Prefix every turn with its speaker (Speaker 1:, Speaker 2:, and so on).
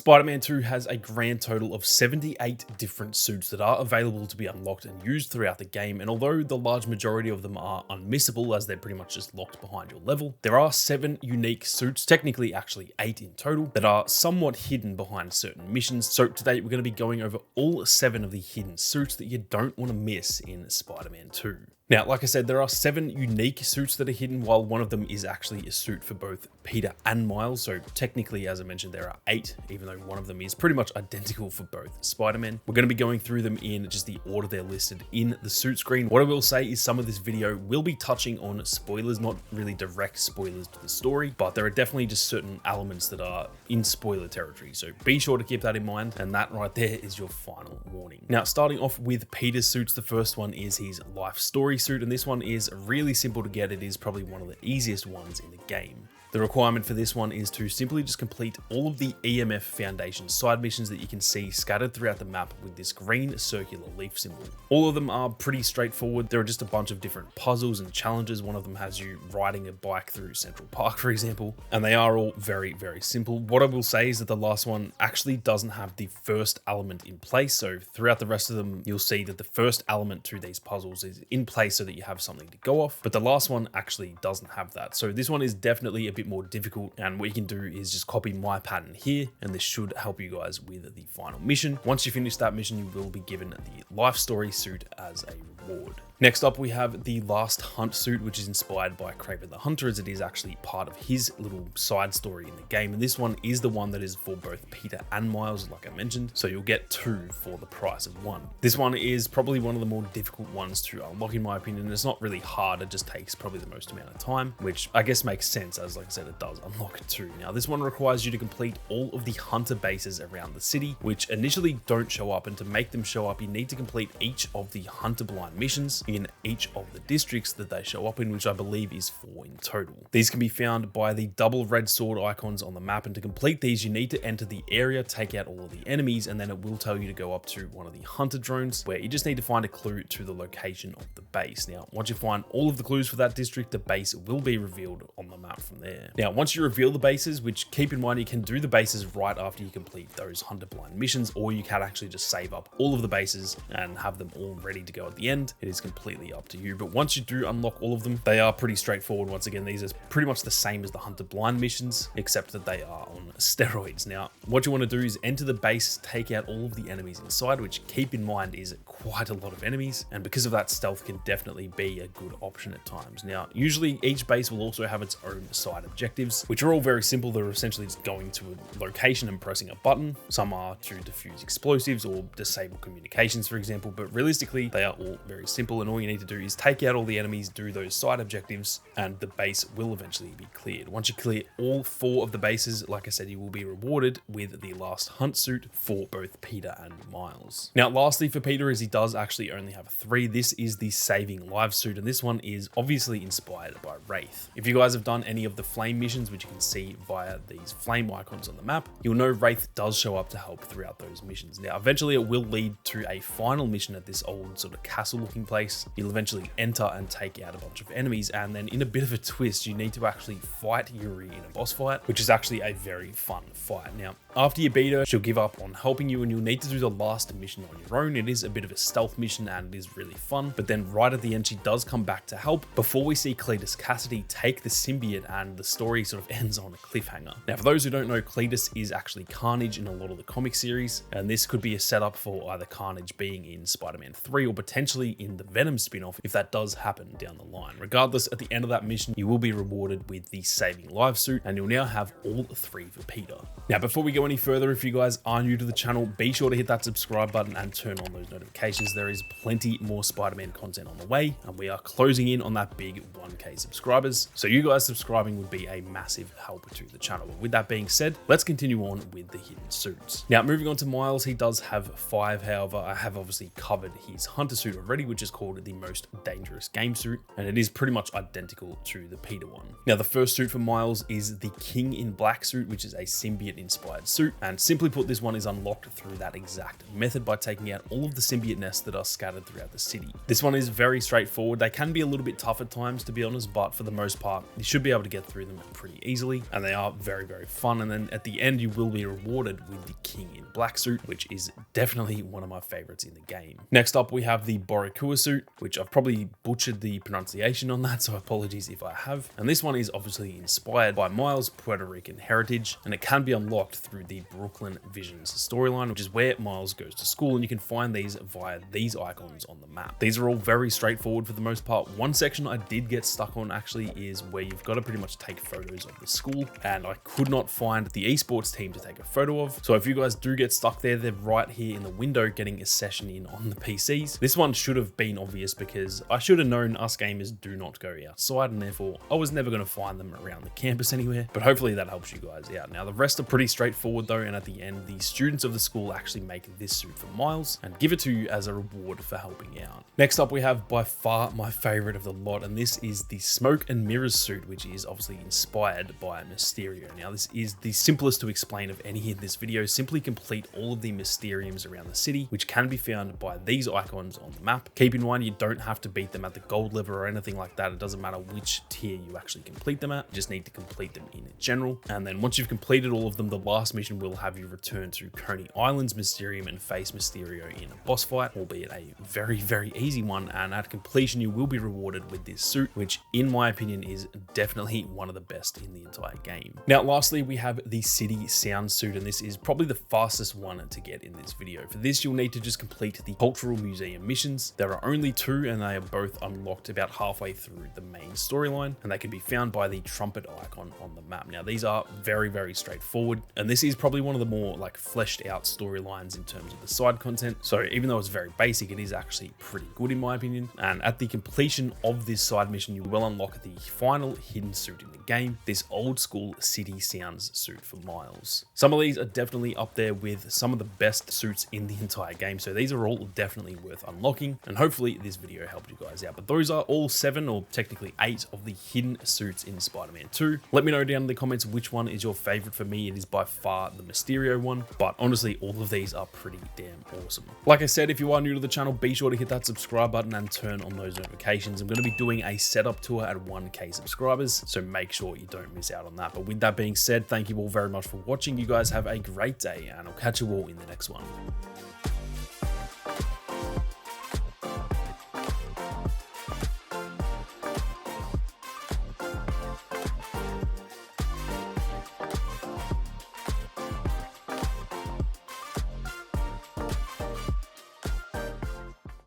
Speaker 1: Spider-Man 2 has a grand total of 78 different suits that are available to be unlocked and used throughout the game, and although the large majority of them are unmissable as they're pretty much just locked behind your level, there are 7 unique suits, technically actually 8 in total, that are somewhat hidden behind certain missions. So today we're going to be going over all 7 of the hidden suits that you don't want to miss in Spider-Man 2. Now, like I said, there are 7 unique suits that are hidden, while one of them is actually a suit for both Peter and Miles. So technically, as I mentioned, there are 8, even though one of them is pretty much identical for both Spider-Men. We're going to be going through them in just the order they're listed in the suit screen. What I will say is some of this video will be touching on spoilers, not really direct spoilers to the story, but there are definitely just certain elements that are in spoiler territory. So be sure to keep that in mind, and that right there is your final warning. Now, starting off with Peter's suits, the first one is his life story suit, and this one is really simple to get. It is probably one of the easiest ones in the game. The requirement for this one is to simply just complete all of the EMF Foundation side missions that you can see scattered throughout the map with this green circular leaf symbol. All of them are pretty straightforward. There are just a bunch of different puzzles and challenges. One of them has you riding a bike through Central Park, for example, and they are all very, very simple. What I will say is that the last one actually doesn't have the first element in place. So throughout the rest of them, you'll see that the first element to these puzzles is in place so that you have something to go off, but the last one actually doesn't have that. So this one is definitely a bit more difficult, and what you can do is just copy my pattern here, and this should help you guys with the final mission. Once you finish that mission, you will be given the life story suit as a reward. Next up, we have the Last Hunt suit, which is inspired by Kraven the Hunter, as it is actually part of his little side story in the game. And this one is the one that is for both Peter and Miles, like I mentioned. So you'll get 2 for the price of 1. This one is probably one of the more difficult ones to unlock, in my opinion. It's not really hard. It just takes probably the most amount of time, which I guess makes sense, as like I said, it does unlock 2. Now, this one requires you to complete all of the hunter bases around the city, which initially don't show up. And to make them show up, you need to complete each of the hunter blind missions in each of the districts that they show up in, which I believe is 4 in total. These can be found by the double red sword icons on the map, and to complete these, you need to enter the area, take out all of the enemies, and then it will tell you to go up to one of the hunter drones, where you just need to find a clue to the location of the base. Now, once you find all of the clues for that district, the base will be revealed on the map from there. Now, once you reveal the bases, which keep in mind, you can do the bases right after you complete those hunter blind missions, or you can actually just save up all of the bases and have them all ready to go at the end. It is completely up to you. But once you do unlock all of them, they are pretty straightforward. Once again, these are pretty much the same as the hunter blind missions, except that they are on steroids. Now, what you want to do is enter the base, take out all of the enemies inside, which keep in mind is quite a lot of enemies, and because of that, stealth can definitely be a good option at times. Now, usually each base will also have its own side objectives, which are all very simple. They're essentially just going to a location and pressing a button. Some are to defuse explosives or disable communications, for example, but realistically, they are all very simple, and all you need to do is take out all the enemies, do those side objectives, and the base will eventually be cleared. Once you clear all 4 of the bases, like I said, you will be rewarded with the Last Hunt suit for both Peter and Miles. Now, lastly for Peter is he does actually only have 3. This is the Saving Lives suit, and this one is obviously inspired by Wraith. If you guys have done any of the flame missions, which you can see via these flame icons on the map, you'll know Wraith does show up to help throughout those missions. Now, eventually it will lead to a final mission at this old sort of castle looking place. You'll eventually enter and take out a bunch of enemies, and then in a bit of a twist, you need to actually fight Yuri in a boss fight, which is actually a very fun fight. Now, after you beat her, she'll give up on helping you, and you'll need to do the last mission on your own. It is a bit of a stealth mission, and it is really fun, but then right at the end, she does come back to help before we see Cletus Cassidy take the symbiote, and the story sort of ends on a cliffhanger. Now, for those who don't know, Cletus is actually Carnage in a lot of the comic series, and this could be a setup for either Carnage being in Spider-Man 3 or potentially in the Venom spin-off if that does happen down the line. Regardless, at the end of that mission, you will be rewarded with the Saving Lives suit, and you'll now have all 3 for Peter. Now, before we go any further, if you guys are new to the channel, be sure to hit that subscribe button and turn on those notifications. There is plenty more Spider-Man content on the way, and we are closing in on that big 1K subscribers. So you guys subscribing would be a massive help to the channel. But with that being said, let's continue on with the hidden suits. Now, moving on to Miles, he does have 5. However, I have obviously covered his hunter suit already, already, which is called the Most Dangerous Game Suit, and it is pretty much identical to the Peter one. Now, the first suit for Miles is the King in Black suit, which is a symbiote inspired suit, and simply put, this one is unlocked through that exact method by taking out all of the symbiote nests that are scattered throughout the city. This one is very straightforward. They can be a little bit tough at times, to be honest, but for the most part, you should be able to get through them pretty easily, and they are very, very fun. And then at the end, you will be rewarded with the King in Black suit, which is definitely one of my favorites in the game. Next up, we have the Borua suit, which I've probably butchered the pronunciation on that, so apologies if I have. And this one is obviously inspired by Miles' Puerto Rican heritage, and it can be unlocked through the Brooklyn Visions storyline, which is where Miles goes to school, and you can find these via these icons on the map. These are all very straightforward for the most part. One section I did get stuck on actually is where you've got to pretty much take photos of the school, and I could not find the esports team to take a photo of. So if you guys do get stuck there, they're right here in the window getting a session in on the PCs. This one should have been obvious because I should have known us gamers do not go outside, and therefore I was never going to find them around the campus anywhere, but hopefully that helps you guys out. Now, the rest are pretty straightforward though, and at the end, the students of the school actually make this suit for Miles and give it to you as a reward for helping out. Next up, we have by far my favorite of the lot, and this is the Smoke and Mirrors suit, which is obviously inspired by Mysterio. Now, this is the simplest to explain of any in this video. Simply complete all of the Mysteriums around the city, which can be found by these icons on the map. Keep in mind, you don't have to beat them at the gold level or anything like that. It doesn't matter which tier you actually complete them at. You just need to complete them in general. And then once you've completed all of them, the last mission will have you return to Coney Island's Mysterium and face Mysterio in a boss fight, albeit a very, very easy one. And at completion, you will be rewarded with this suit, which in my opinion is definitely one of the best in the entire game. Now, lastly, we have the City Sound suit, and this is probably the fastest one to get in this video. For this, you'll need to just complete the Cultural Museum missions. There are only 2, and they are both unlocked about halfway through the main storyline, and they can be found by the trumpet icon on the map. Now, these are very, very straightforward, and this is probably one of the more like fleshed out storylines in terms of the side content. So even though it's very basic, it is actually pretty good in my opinion. And at the completion of this side mission, you will unlock the final hidden suit in the game, this old school City Sounds suit for Miles. Some of these are definitely up there with some of the best suits in the entire game, so these are all definitely worth unlocking, and hopefully this video helped you guys out. But those are all 7, or technically 8, of the hidden suits in Spider-Man 2. Let me know down in the comments which one is your favorite. For me, it is by far the Mysterio one, but honestly, all of these are pretty damn awesome. Like I said, if you are new to the channel, be sure to hit that subscribe button and turn on those notifications. I'm going to be doing a setup tour at 1K subscribers, so make sure you don't miss out on that. But with that being said, thank you all very much for watching. You guys have a great day, and I'll catch you all in the next one.